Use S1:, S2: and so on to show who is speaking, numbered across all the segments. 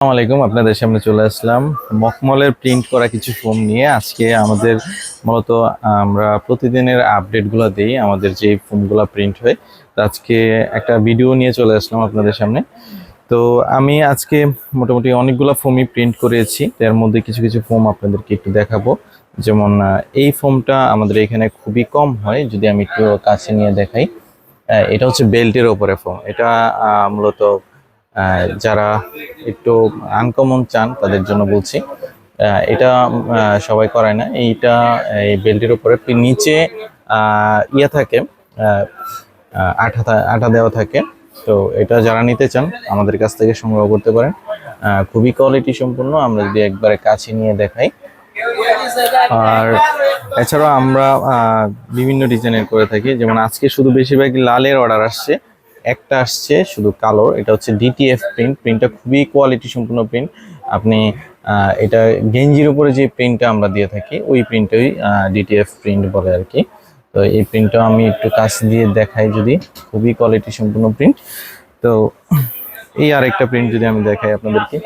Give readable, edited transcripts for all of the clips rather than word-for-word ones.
S1: আসসালামু আলাইকুম, আপনাদের সামনে চলে আসলাম মখমলের প্রিন্ট করা কিছু ফোম নিয়ে। আজকে আমাদের মূলত আমরা প্রতিদিনের আপডেটগুলো দিই, আমাদের যে ফোমগুলো প্রিন্ট হয়। তো আজকে একটা ভিডিও নিয়ে চলে আসলাম আপনাদের সামনে। তো আমি আজকে মোটামুটি অনেকগুলো ফোমই প্রিন্ট করেছি, এর মধ্যে কিছু কিছু ফোম আপনাদেরকে একটু দেখাবো। যেমন এই ফোমটা আমাদের এখানে খুবই কম হয়, যদি আমি একটু কাছে নিয়ে দেখাই। এটা হচ্ছে বেল্টের ওপরে ফোম। এটা মূলত যারা একটু আনকমন চান তাদের জন্য বলছি। এটা সবাই করায় না। এইটা এই বেল্টের উপরে নিচে ইয়ে থাকে, আহ, আঠা আঠা দেওয়া থাকে। তো এটা যারা নিতে চান আমাদের কাছ থেকে সংগ্রহ করতে পারেন। খুবই কোয়ালিটি সম্পূর্ণ। আমরা যদি একবারে কাছে নিয়ে দেখাই, আর এছাড়াও আমরা বিভিন্ন ডিজাইনের করে থাকি। যেমন আজকে শুধু বেশিরভাগই লালের অর্ডার আসছে, একটা আসছে শুধু কালো। এটা হচ্ছে ডিটিএফ প্রিন্ট। প্রিন্টটা খুবই কোয়ালিটি সম্পূর্ণ প্রিন্ট। আপনি এটা গেঞ্জির উপরে যে প্রিন্টটা আমরা দিয়ে থাকি ওই প্রিন্টই ডিটিএফ প্রিন্ট বলে আর কি। তো এই প্রিন্টটা আমি একটু কাছ দিয়ে দেখাই, যদি খুবই কোয়ালিটি সম্পূর্ণ প্রিন্ট। তো এই আরেকটা প্রিন্ট যদি আমি দেখাই আপনাদেরকে,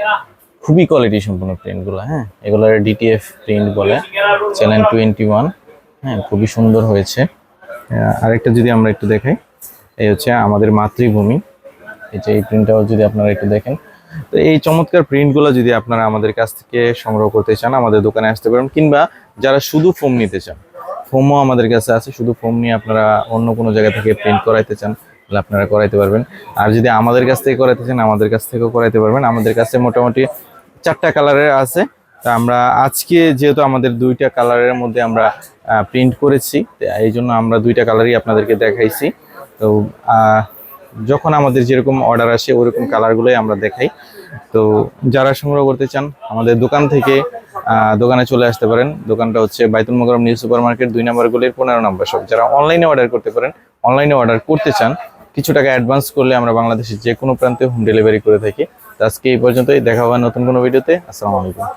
S1: খুবই কোয়ালিটি সম্পূর্ণ প্রিন্টগুলো। হ্যাঁ, এগুলো ডিটিএফ প্রিন্ট বলে, চ্যানেল 21। হ্যাঁ, খুবই সুন্দর হয়েছে। আরেকটা যদি আমরা একটু দেখাই, এই হচ্ছে আমাদের মাতৃভূমি। এই যে এই প্রিন্টটাও যদি আপনারা একটু দেখেন। তো এই চমৎকার প্রিন্টগুলো যদি আপনারা আমাদের কাছ থেকে সংগ্রহ করতে চান, আমাদের দোকানে আসতে পারেন। কিংবা যারা শুধু ফোম নিতে চান, ফোমও আমাদের কাছে আছে। শুধু ফোম নিয়ে আপনারা অন্য কোনো জায়গা থেকে প্রিন্ট করাইতে চান তাহলে আপনারা করাইতে পারবেন। আর যদি আমাদের কাছ থেকে করাইতে চান, আমাদের কাছ থেকেও করাইতে পারবেন। আমাদের কাছে মোটামুটি 4টা কালারের আছে। তা আমরা আজকে যেহেতু আমাদের 2টা কালারের মধ্যে আমরা প্রিন্ট করেছি, এই জন্য আমরা 2টা কালারই আপনাদেরকে দেখাইছি। তো যখন আমাদের যেরকম অর্ডার আসে ওরকম কালারগুলোই আমরা দেখাই। তো যারা সংগ্রহ করতে চান আমাদের দোকান থেকে দোকানে চলে আসতে পারেন। দোকানটা হচ্ছে বাইতুল মোকাররম নিউ সুপার মার্কেট, 2 নম্বর গলির 15 নম্বর শপ। যারা অনলাইনে অর্ডার করতে পারেন, অনলাইনে অর্ডার করতে চান, কিছু টাকা অ্যাডভান্স করলে আমরা বাংলাদেশের যে কোনো প্রান্তে হোম ডেলিভারি করে থাকি। তো আজকে এই পর্যন্তই, দেখা হবে নতুন কোনো ভিডিওতে। আসসালামু আলাইকুম।